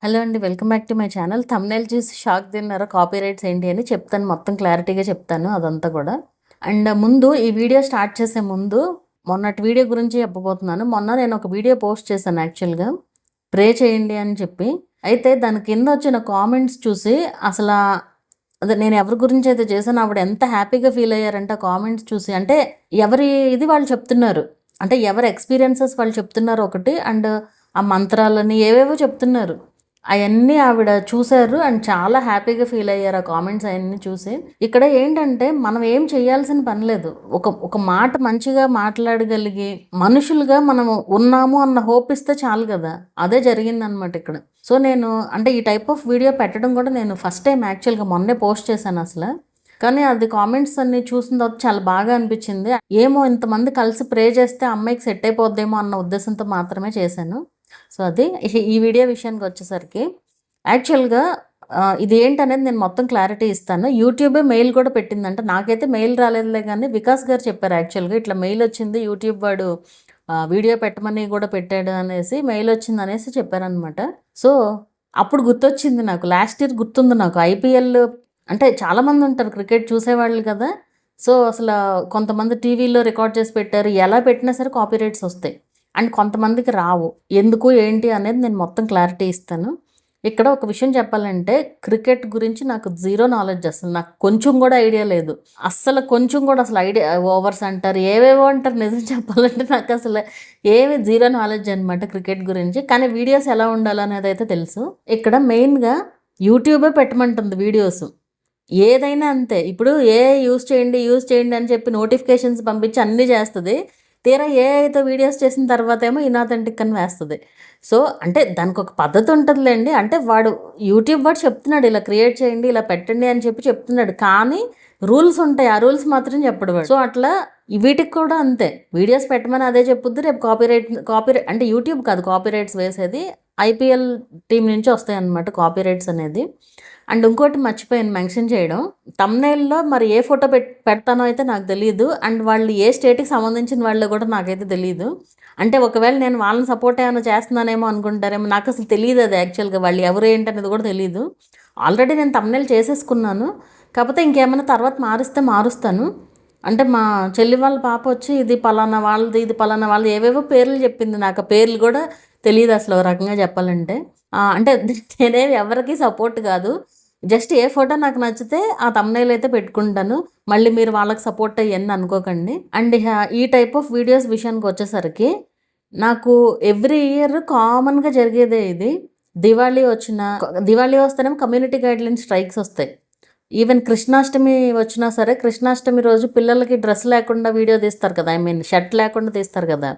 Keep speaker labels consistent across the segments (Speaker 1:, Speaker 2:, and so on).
Speaker 1: Hello అండి, welcome back to my channel. Thumbnail చూసి shock తిన్నారా? కాపీరైట్స్ ఏంటి అని చెప్తాను, మొత్తం క్లారిటీగా చెప్తాను అదంతా కూడా. అండ్ ముందు ఈ వీడియో స్టార్ట్ చేసే ముందు మొన్నటి వీడియో గురించి చెప్పబోతున్నాను. మొన్న నేను ఒక వీడియో పోస్ట్ చేశాను యాక్చువల్గా, ప్రే చేయండి అని చెప్పి. అయితే దాని కింద వచ్చిన కామెంట్స్ చూసి అసలు అదే నేను ఎవరి గురించి అయితే చేశానో ఆవిడ ఎంత హ్యాపీగా ఫీల్ అయ్యారంటే ఆ కామెంట్స్ చూసి. అంటే ఎవరి ఇది వాళ్ళు చెప్తున్నారు, అంటే ఎవరి ఎక్స్పీరియన్సెస్ వాళ్ళు చెప్తున్నారు ఒకటి, అండ్ ఆ మంత్రాలని ఏవేవో చెప్తున్నారు. అవన్నీ ఆవిడ చూశారు అండ్ చాలా హ్యాపీగా ఫీల్ అయ్యారు ఆ కామెంట్స్ అవన్నీ చూసి. ఇక్కడ ఏంటంటే మనం ఏం చేయాల్సిన పని లేదు. ఒక ఒక మాట మంచిగా మాట్లాడగలిగి మనుషులుగా మనం ఉన్నాము అన్న హోప్ ఇస్తే చాలు కదా. అదే జరిగిందనమాట ఇక్కడ. సో నేను అంటే ఈ టైప్ ఆఫ్ వీడియో పెట్టడం కూడా నేను ఫస్ట్ టైం యాక్చువల్గా మొన్నే పోస్ట్ చేశాను అసలు. కానీ అది కామెంట్స్ అన్ని చూసిన తర్వాత చాలా బాగా అనిపించింది. ఏమో ఇంతమంది కలిసి ప్రే చేస్తే అమ్మాయికి సెట్ అయిపోద్దేమో అన్న ఉద్దేశంతో మాత్రమే చేశాను. సో అది ఈ వీడియో విషయానికి వచ్చేసరికి యాక్చువల్గా ఇది ఏంటనేది నేను మొత్తం క్లారిటీ ఇస్తాను. యూట్యూబే మెయిల్ కూడా పెట్టిందంట, నాకైతే మెయిల్ రాలేదులే, కానీ వికాస్ గారు చెప్పారు యాక్చువల్గా ఇట్లా మెయిల్ వచ్చింది, యూట్యూబ్ వాడు వీడియో పెట్టమని కూడా పెట్టాడు అనేసి మెయిల్ వచ్చింది అనేసి చెప్పారనమాట. సో అప్పుడు గుర్తొచ్చింది నాకు, లాస్ట్ ఇయర్ గుర్తుంది నాకు. ఐపీఎల్ అంటే చాలామంది ఉంటారు క్రికెట్ చూసేవాళ్ళు కదా. సో అసలు కొంతమంది టీవీలో రికార్డ్ చేసి పెట్టారు, ఎలా పెట్టినా సరే కాపీరైట్స్ వస్తాయి అండ్ కొంతమందికి రావు. ఎందుకు ఏంటి అనేది నేను మొత్తం క్లారిటీ ఇస్తాను. ఇక్కడ ఒక విషయం చెప్పాలంటే, క్రికెట్ గురించి నాకు జీరో నాలెడ్జ్, అసలు నాకు కొంచెం కూడా ఐడియా లేదు. అస్సలు కొంచెం కూడా అసలు ఐడియా, ఓవర్స్ అంటారు ఏవేవో అంటారు, నిజం చెప్పాలంటే నాకు అసలు ఏమి జీరో నాలెడ్జ్ అనమాట క్రికెట్ గురించి. కానీ వీడియోస్ ఎలా ఉండాలనేది అయితే తెలుసు. ఇక్కడ మెయిన్గా యూట్యూబే పెట్టమంటుంది వీడియోస్, ఏదైనా అంతే. ఇప్పుడు యూస్ చేయండి అని చెప్పి నోటిఫికేషన్స్ పంపించి అన్నీ చేస్తుంది. తీరా ఏఐతో వీడియోస్ చేసిన తర్వాత ఏమో ఇనాథెంటిక్ అని వేస్తుంది. సో అంటే దానికి ఒక పద్ధతి ఉంటుందిలేండి. అంటే వాడు యూట్యూబ్ వాడు చెప్తున్నాడు ఇలా క్రియేట్ చేయండి, ఇలా పెట్టండి అని చెప్పి చెప్తున్నాడు, కానీ రూల్స్ ఉంటాయి, ఆ రూల్స్ మాత్రం చెప్పడు వాడు. సో అట్లా వీటికి కూడా అంతే, వీడియోస్ పెట్టమని అదే చెప్పుద్ది. రేపు కాపీరైట్ అంటే యూట్యూబ్ కాదు కాపీరైట్స్ వేసేది, ఐపీఎల్ టీం నుంచి వస్తాయి అన్నమాట కాపీరైట్స్ అనేది. అండ్ ఇంకోటి మర్చిపోయాను మెన్షన్ చేయడం, తమ్నైల్లో మరి ఏ ఫోటో పెడతానో అయితే నాకు తెలియదు. అండ్ వాళ్ళు ఏ స్టేట్కి సంబంధించిన వాళ్ళు కూడా నాకైతే తెలియదు. అంటే ఒకవేళ నేను వాళ్ళని సపోర్ట్ ఏమైనా చేస్తున్నానేమో అనుకుంటారేమో, నాకు అసలు తెలియదు అది యాక్చువల్గా వాళ్ళు ఎవరు ఏంటనేది కూడా తెలియదు. ఆల్రెడీ నేను తమ్నైల్ చేసేసుకున్నాను, కాకపోతే ఇంకేమైనా తర్వాత మారిస్తే మారుస్తాను. అంటే మా చెల్లి వాళ్ళ పాప వచ్చి ఇది పలానా వాళ్ళది, ఇది పలానా వాళ్ళది ఏవేవో పేర్లు చెప్పింది, నాకు ఆ పేర్లు కూడా తెలియదు అసలు ఒక రకంగా చెప్పాలంటే. అంటే నేనేమి ఎవరికి సపోర్ట్ కాదు, జస్ట్ ఏ ఫోటో నాకు నచ్చితే ఆ తమ్నైల్ అయితే పెట్టుకుంటాను. మళ్ళీ మీరు వాళ్ళకి సపోర్ట్ అయ్యని అనుకోకండి. అండ్ ఈ టైప్ ఆఫ్ వీడియోస్ విషయానికి వచ్చేసరికి నాకు ఎవ్రీ ఇయర్ కామన్గా జరిగేదే ఇది. దివాళీ వస్తేనేమో కమ్యూనిటీ గైడ్లైన్స్ స్ట్రైక్స్ వస్తాయి. ఈవెన్ కృష్ణాష్టమి వచ్చినా సరే, కృష్ణాష్టమి రోజు పిల్లలకి డ్రెస్ లేకుండా వీడియో తీస్తారు కదా, ఐ మీన్ షర్ట్ లేకుండా తీస్తారు కదా,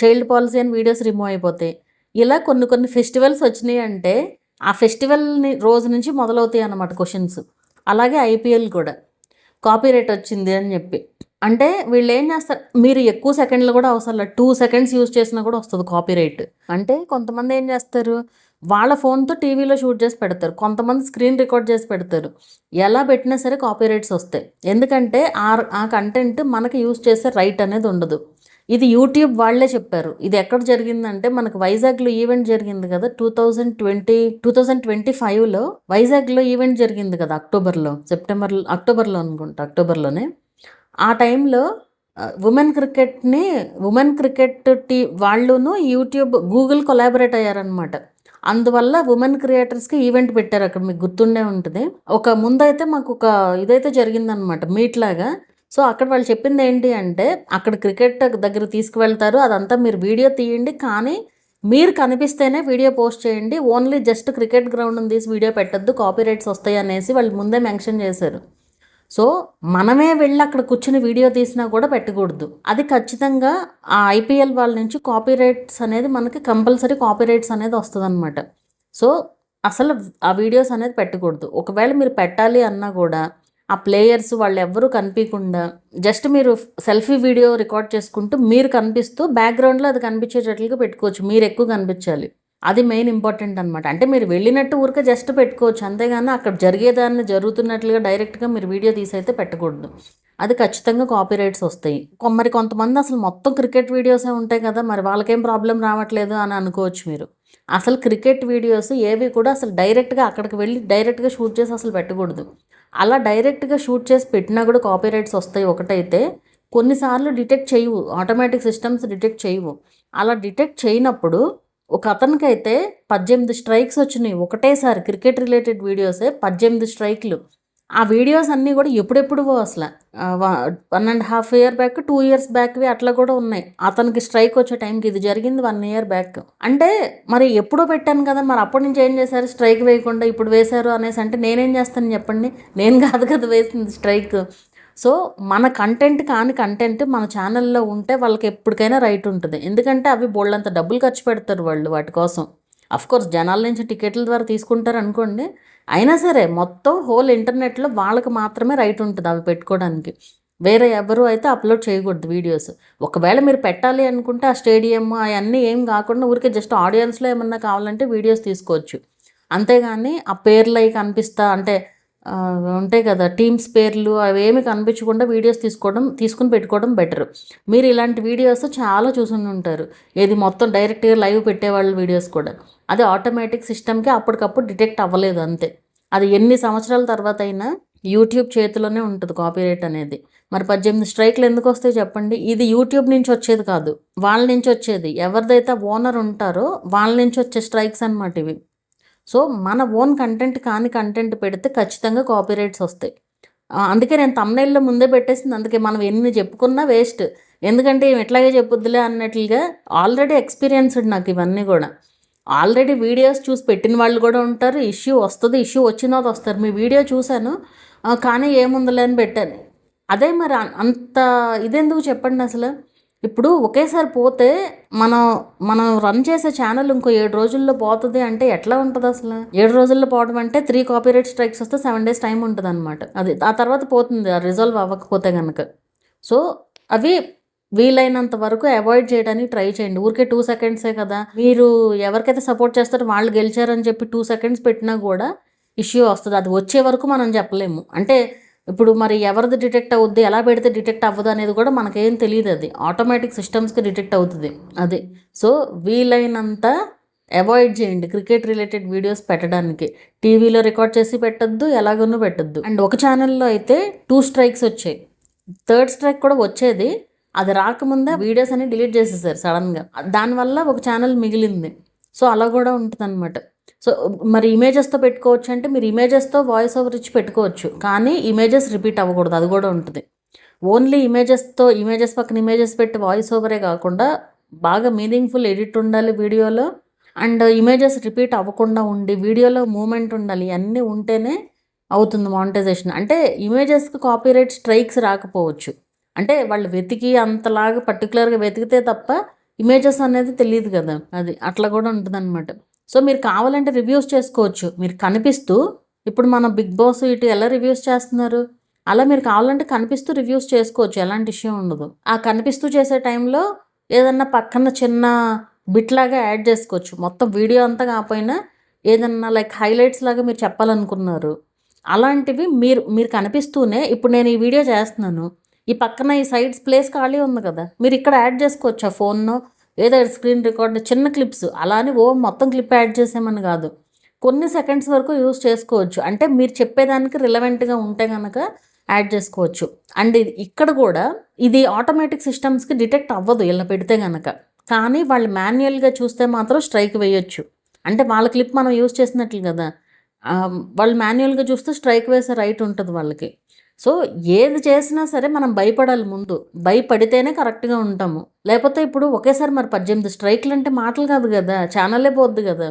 Speaker 1: చైల్డ్ పాలసీ అని వీడియోస్ రిమూవ్ అయిపోతాయి. ఇలా కొన్ని ఫెస్టివల్స్ వచ్చినాయి అంటే ఆ ఫెస్టివల్ని రోజు నుంచి మొదలవుతాయి అన్నమాట క్వశ్చన్స్. అలాగే ఐపీఎల్ కూడా కాపీరైట్ వచ్చింది అని చెప్పి, అంటే వీళ్ళు ఏం చేస్తారు, మీరు ఎక్కువ సెకండ్లు కూడా అవసరం లేదు, 2 seconds యూజ్ చేసినా కూడా వస్తుంది కాపీరైట్. అంటే కొంతమంది ఏం చేస్తారు, వాళ్ళ ఫోన్తో టీవీలో షూట్ చేసి పెడతారు, కొంతమంది స్క్రీన్ రికార్డ్ చేసి పెడతారు. ఎలా పెట్టినా సరే కాపీరైట్స్ వస్తాయి, ఎందుకంటే ఆ కంటెంట్ మనకి యూజ్ చేసే రైట్ అనేది ఉండదు. ఇది యూట్యూబ్ వాళ్ళే చెప్పారు. ఇది ఎక్కడ జరిగిందంటే మనకు వైజాగ్లో ఈవెంట్ జరిగింది కదా, 2025లో వైజాగ్లో ఈవెంట్ జరిగింది కదా, అక్టోబర్లో అనుకుంటా, అక్టోబర్లోనే. ఆ టైంలో ఉమెన్ క్రికెట్ వాళ్ళును యూట్యూబ్ గూగుల్ కొలాబరేట్ అయ్యారనమాట. అందువల్ల ఉమెన్ క్రియేటర్స్కి ఈవెంట్ పెట్టారు అక్కడ, మీకు గుర్తుండే ఉంటుంది. ముందైతే మాకు ఒక ఇదైతే జరిగిందనమాట, మీట్ లాగా. సో అక్కడ వాళ్ళు చెప్పింది ఏంటి అంటే, అక్కడ క్రికెట్ దగ్గర తీసుకువెళ్తారు, అదంతా మీరు వీడియో తీయండి, కానీ మీరు కనిపిస్తేనే వీడియో పోస్ట్ చేయండి, ఓన్లీ జస్ట్ క్రికెట్ గ్రౌండ్ని తీసి వీడియో పెట్టద్దు, కాపీరైట్స్ వస్తాయి అనేసి వాళ్ళు ముందే మెన్షన్ చేశారు. సో మనమే వెళ్ళి అక్కడ కూర్చుని వీడియో తీసినా కూడా పెట్టకూడదు. అది ఖచ్చితంగా ఆ ఐపీఎల్ వాళ్ళ నుంచి కాపీరైట్స్ అనేది మనకి కంపల్సరీ కాపీరైట్స్ అనేది వస్తుంది అనమాట. సో అసలు ఆ వీడియోస్ అనేది పెట్టకూడదు. ఒకవేళ మీరు పెట్టాలి అన్నా కూడా ఆ ప్లేయర్స్ వాళ్ళు ఎవ్వరూ కనిపించకుండా జస్ట్ మీరు సెల్ఫీ వీడియో రికార్డ్ చేసుకుంటూ మీరు కనిపిస్తూ బ్యాక్గ్రౌండ్లో అది కనిపించేటట్లుగా పెట్టుకోవచ్చు, మీరు ఎక్కువ కనిపించాలి. అది మెయిన్ ఇంపార్టెంట్ అనమాట. అంటే మీరు వెళ్ళినట్టు ఊరికే జస్ట్ పెట్టుకోవచ్చు, అంతేగాని అక్కడ జరిగేదాన్ని జరుగుతున్నట్లుగా డైరెక్ట్గా మీరు వీడియో తీసి అయితే పెట్టకూడదు. అది ఖచ్చితంగా కాపీరైట్స్ వస్తాయి. కొంతమంది అసలు మొత్తం క్రికెట్ వీడియోసే ఉంటాయి కదా, మరి వాళ్ళకేం ప్రాబ్లం రావట్లేదు అని అనుకోవచ్చు మీరు. అసలు క్రికెట్ వీడియోస్ ఏవి కూడా అసలు డైరెక్ట్గా అక్కడికి వెళ్ళి డైరెక్ట్గా షూట్ చేసి అసలు పెట్టకూడదు. అలా డైరెక్ట్గా షూట్ చేసి పెట్టినా కూడా కాపీరైట్స్ వస్తాయి ఒకటైతే. కొన్నిసార్లు డిటెక్ట్ చేయవు, ఆటోమేటిక్ సిస్టమ్స్ డిటెక్ట్ చేయవు. అలా డిటెక్ట్ చేయనప్పుడు ఒక అతనికైతే 18 స్ట్రైక్స్ వచ్చినాయి ఒకటేసారి. క్రికెట్ రిలేటెడ్ వీడియోసే 18 స్ట్రైక్లు. ఆ వీడియోస్ అన్నీ కూడా ఎప్పుడెప్పుడువో అసలు 1.5 ఇయర్ బ్యాక్, 2 ఇయర్స్ బ్యాక్వి అట్లా కూడా ఉన్నాయి. అతనికి స్ట్రైక్ వచ్చే టైంకి ఇది జరిగింది 1 ఇయర్ బ్యాక్. అంటే మరి ఎప్పుడో పెట్టాను కదా, మరి అప్పటి నుంచి ఏం చేశారు స్ట్రైక్ వేయకుండా ఇప్పుడు వేశారు అనేసి అంటే నేనేం చేస్తాను చెప్పండి? నేను కాదు కదా వేసింది స్ట్రైక్. సో మన కంటెంట్ కాని కంటెంట్ మన ఛానల్లో ఉంటే వాళ్ళకి ఎప్పటికైనా రైట్ ఉంటుంది. ఎందుకంటే అవి బోల్డంత డబ్బులు ఖర్చు పెడతారు వాళ్ళు వాటి కోసం. అఫ్కోర్స్ జనాల నుంచి టికెట్ల ద్వారా తీసుకుంటారు అనుకోండి, అయినా సరే మొత్తం హోల్ ఇంటర్నెట్లో వాళ్ళకి మాత్రమే రైట్ ఉంటుంది అవి పెట్టుకోవడానికి. వేరే ఎవరు అయితే అప్లోడ్ చేయకూడదు వీడియోస్. ఒకవేళ మీరు పెట్టాలి అనుకుంటే ఆ స్టేడియం అవన్నీ ఏం కాకుండా ఊరికే జస్ట్ ఆడియన్స్లో ఏమన్నా కావాలంటే వీడియోస్ తీసుకోవచ్చు. అంతేగాని ఆ పేర్లు అవి కనిపిస్తా అంటే ఉంటాయి కదా టీమ్స్ పేర్లు అవి ఏమి కనిపించకుండా వీడియోస్ తీసుకుని పెట్టుకోవడం బెటర్. మీరు ఇలాంటి వీడియోస్ చాలా చూసుకుని ఉంటారు. ఏది మొత్తం డైరెక్ట్గా లైవ్ పెట్టేవాళ్ళ వీడియోస్ కూడా అది ఆటోమేటిక్ సిస్టమ్కి అప్పటికప్పుడు డిటెక్ట్ అవ్వలేదు అంతే. అది ఎన్ని సంవత్సరాల తర్వాత అయినా యూట్యూబ్ చేతిలోనే ఉంటుంది కాపీరైట్ అనేది. మరి 18 స్ట్రైక్లు ఎందుకు వస్తాయి చెప్పండి? ఇది యూట్యూబ్ నుంచి వచ్చేది కాదు, వాళ్ళ నుంచి వచ్చేది. ఎవరిదైతే ఓనర్ ఉంటారో వాళ్ళ నుంచి వచ్చే స్ట్రైక్స్ అనమాట ఇవి. సో మన ఓన్ కంటెంట్ కాని కంటెంట్ పెడితే ఖచ్చితంగా కాపీరైట్స్ వస్తాయి. అందుకే నేను తమ్నైల్లో ముందే పెట్టేసింది. అందుకే మనం ఎన్ని చెప్పుకున్నా వేస్ట్. ఎందుకంటే ఎట్లాగే చెప్పుద్దులే అన్నట్లుగా ఆల్రెడీ ఎక్స్పీరియన్స్డ్ నాకు ఇవన్నీ కూడా. ఆల్రెడీ వీడియోస్ చూసి పెట్టిన వాళ్ళు కూడా ఉంటారు. ఇష్యూ వస్తుంది, ఇష్యూ వచ్చిన తర్వాత వస్తారు. మీ వీడియో చూశాను కానీ ఏముందిలే అని పెట్టాను. అదే మరి అంత ఇదెందుకు చెప్పండి అసలు? ఇప్పుడు ఒకేసారి పోతే మనం మనం రన్ చేసే ఛానల్ ఇంకో 7 రోజుల్లో పోతుంది అంటే ఎట్లా ఉంటుంది అసలు? 7 రోజుల్లో పోవడం అంటే 3 కాపీరైట్ స్ట్రైక్స్ వస్తే 7 days టైం ఉంటుంది అనమాట. అది ఆ తర్వాత పోతుంది రిజాల్వ్ అవ్వకపోతే కనుక. సో అవి వీలైనంత వరకు అవాయిడ్ చేయడానికి ట్రై చేయండి. ఊరికే 2 secondsే కదా, మీరు ఎవరికైతే సపోర్ట్ చేస్తారో వాళ్ళు గెలిచారని చెప్పి 2 seconds పెట్టినా కూడా ఇష్యూ వస్తుంది. అది వచ్చే వరకు మనం చెప్పలేము. అంటే ఇప్పుడు మరి ఎవరిది డిటెక్ట్ అవుద్ది, ఎలా పెడితే డిటెక్ట్ అవ్వదు అనేది కూడా మనకేం తెలియదు. అది ఆటోమేటిక్ సిస్టమ్స్కి డిటెక్ట్ అవుతుంది అది. సో వీలైనంత అవాయిడ్ చేయండి క్రికెట్ రిలేటెడ్ వీడియోస్ పెట్టడానికి. టీవీలో రికార్డ్ చేసి పెట్టద్దు, ఎలాగనూ పెట్టద్దు. అండ్ ఒక ఛానల్లో అయితే 2 strikes వచ్చాయి, 3rd strike కూడా వచ్చేది. అది రాకముందే వీడియోస్ అన్ని డిలీట్ చేసేసారు సడన్గా. దానివల్ల ఒక ఛానల్ మిగిలింది. సో అలా కూడా ఉంటుంది అనమాట. సో మరి ఇమేజెస్తో పెట్టుకోవచ్చు అంటే మీరు ఇమేజెస్తో వాయిస్ ఓవర్ ఇచ్చి పెట్టుకోవచ్చు, కానీ ఇమేజెస్ రిపీట్ అవ్వకూడదు, అది కూడా ఉంటుంది. ఓన్లీ ఇమేజెస్ పక్కన ఇమేజెస్ పెట్టి వాయిస్ ఓవరే కాకుండా బాగా మీనింగ్ఫుల్ ఎడిట్ ఉండాలి వీడియోలో. అండ్ ఇమేజెస్ రిపీట్ అవ్వకుండా ఉండి వీడియోలో మూమెంట్ ఉండాలి. అన్నీ ఉంటేనే అవుతుంది మానిటైజేషన్. అంటే ఇమేజెస్కి కాపీరైట్ స్ట్రైక్స్ రాకపోవచ్చు, అంటే వాళ్ళు వెతికి అంతలాగా పర్టికులర్గా వెతికితే తప్ప ఇమేజెస్ అనేది తెలియదు కదా, అది అట్లా కూడా ఉంటుంది అనమాట. సో మీరు కావాలంటే రివ్యూస్ చేసుకోవచ్చు. మీరు కనిపిస్తూ ఇప్పుడు మన బిగ్ బాస్ ఇటు ఎలా రివ్యూస్ చేస్తున్నారు అలా మీరు కావాలంటే కనిపిస్తూ రివ్యూస్ చేసుకోవచ్చు, ఎలాంటి ఇష్యూ ఉండదు. ఆ కనిపిస్తూ చేసే టైంలో ఏదన్నా పక్కన చిన్న బిట్ లాగా యాడ్ చేసుకోవచ్చు. మొత్తం వీడియో అంతా కాకపోయినా ఏదన్నా లైక్ హైలైట్స్ లాగా మీరు చెప్పాలనుకున్నారు అలాంటివి మీరు కనిపిస్తూనే, ఇప్పుడు నేను ఈ వీడియో చేస్తున్నాను, ఈ పక్కన ఈ సైడ్స్ ప్లేస్ ఖాళీ ఉంది కదా, మీరు ఇక్కడ యాడ్ చేసుకోవచ్చు. ఆ ఫోన్లో ఏదో స్క్రీన్ రికార్డ్ చిన్న క్లిప్స్ అలా అని మొత్తం క్లిప్ యాడ్ చేసామని కాదు, కొన్ని సెకండ్స్ వరకు యూస్ చేసుకోవచ్చు. అంటే మీరు చెప్పేదానికి రిలవెంట్గా ఉంటే కనుక యాడ్ చేసుకోవచ్చు. అండ్ ఇక్కడ కూడా ఇది ఆటోమేటిక్ సిస్టమ్స్కి డిటెక్ట్ అవ్వదు ఇలా పెడితే కనుక, కానీ వాళ్ళు మాన్యువల్గా చూస్తే మాత్రం స్ట్రైక్ వేయొచ్చు. అంటే వాళ్ళ క్లిప్ మనం యూస్ చేసినట్లు కదా, వాళ్ళు మాన్యువల్గా చూస్తే స్ట్రైక్ వేసే రైట్ ఉంటుంది వాళ్ళకి. సో ఏది చేసినా సరే మనం భయపడాలి ముందు, భయపడితేనే కరెక్ట్గా ఉంటాము. లేకపోతే ఇప్పుడు ఒకేసారి మరి 18 స్ట్రైక్లు అంటే మాటలు కాదు కదా, ఛానలే పోద్ది కదా.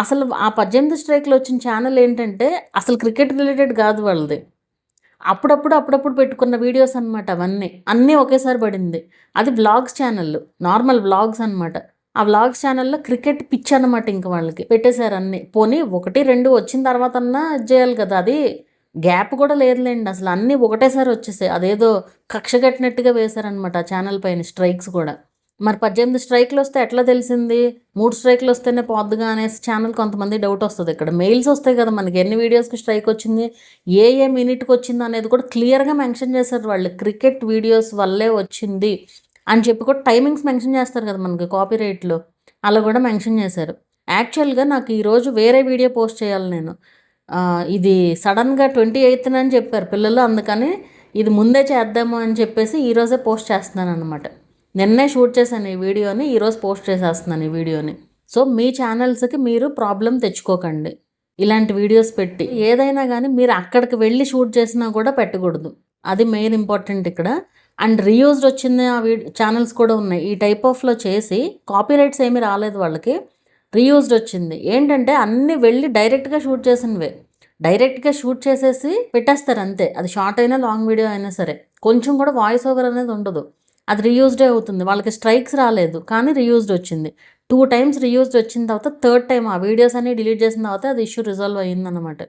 Speaker 1: అసలు ఆ 18 స్ట్రైక్లు వచ్చిన ఛానల్ ఏంటంటే అసలు క్రికెట్ రిలేటెడ్ కాదు వాళ్ళది, అప్పుడప్పుడు పెట్టుకున్న వీడియోస్ అనమాట. అన్నీ ఒకేసారి పడింది. అది వ్లాగ్స్ ఛానల్, నార్మల్ వ్లాగ్స్ అనమాట. ఆ వ్లాగ్స్ ఛానల్లో క్రికెట్ పిచ్ అనమాట. ఇంక వాళ్ళకి పెట్టేశారు అన్నీ. పోనీ 1, 2 వచ్చిన తర్వాత అన్నా చేయాలి కదా, అది గ్యాప్ కూడా లేదులేండి. అసలు అన్నీ ఒకటేసారి వచ్చేసాయి. అదేదో కక్ష కట్టినట్టుగా వేశారనమాట ఆ ఛానల్ పైన స్ట్రైక్స్ కూడా. మరి 18 స్ట్రైక్లు వస్తే ఎట్లా తెలిసింది? 3 స్ట్రైక్లు వస్తేనే పోద్దుగా అనేసి ఛానల్ కొంతమంది డౌట్ వస్తుంది. ఇక్కడ మెయిల్స్ వస్తాయి కదా మనకి, ఎన్ని వీడియోస్కి స్ట్రైక్ వచ్చింది, ఏ మినిట్కి వచ్చింది అనేది కూడా క్లియర్గా మెన్షన్ చేశారు వాళ్ళు. క్రికెట్ వీడియోస్ వల్లే వచ్చింది అని చెప్పి కూడా టైమింగ్స్ మెన్షన్ చేస్తారు కదా మనకి కాపీరైట్లో, అలా కూడా మెన్షన్ చేశారు. యాక్చువల్గా నాకు ఈరోజు వేరే వీడియో పోస్ట్ చేయాలి నేను. ఇది సడన్గా 28న అని చెప్పారు పిల్లలు, అందుకని ఇది ముందే చేద్దాము అని చెప్పేసి ఈరోజే పోస్ట్ చేస్తున్నాను అనమాట. నిన్నే షూట్ చేశాను ఈ వీడియోని, ఈరోజు పోస్ట్ చేసేస్తున్నాను ఈ వీడియోని. సో మీ ఛానల్స్కి మీరు ప్రాబ్లం తెచ్చుకోకండి ఇలాంటి వీడియోస్ పెట్టి. ఏదైనా కానీ మీరు అక్కడికి వెళ్ళి షూట్ చేసినా కూడా పెట్టకూడదు, అది మెయిన్ ఇంపార్టెంట్ ఇక్కడ. అండ్ రీయూజ్డ్ వచ్చిన ఛానల్స్ కూడా ఉన్నాయి ఈ టైప్ ఆఫ్లో చేసి, కాపీరైట్స్ ఏమీ రాలేదు వాళ్ళకి, రీయూజ్డ్ వచ్చింది. ఏంటంటే అన్నీ వెళ్ళి డైరెక్ట్గా షూట్ చేసినవే, డైరెక్ట్గా షూట్ చేసేసి పెట్టేస్తారు అంతే. అది షార్ట్ అయినా లాంగ్ వీడియో అయినా సరే, కొంచెం కూడా వాయిస్ ఓవర్ అనేది ఉండదు. అది రీయూజ్డే అవుతుంది. వాళ్ళకి స్ట్రైక్స్ రాలేదు కానీ రీయూజ్డ్ వచ్చింది. 2 times రీయూజ్డ్ వచ్చిన తర్వాత థర్డ్ టైం ఆ వీడియోస్ అన్ని డిలీట్ చేసిన తర్వాత అది ఇష్యూ రిజాల్వ్ అయ్యిందన్నమాట.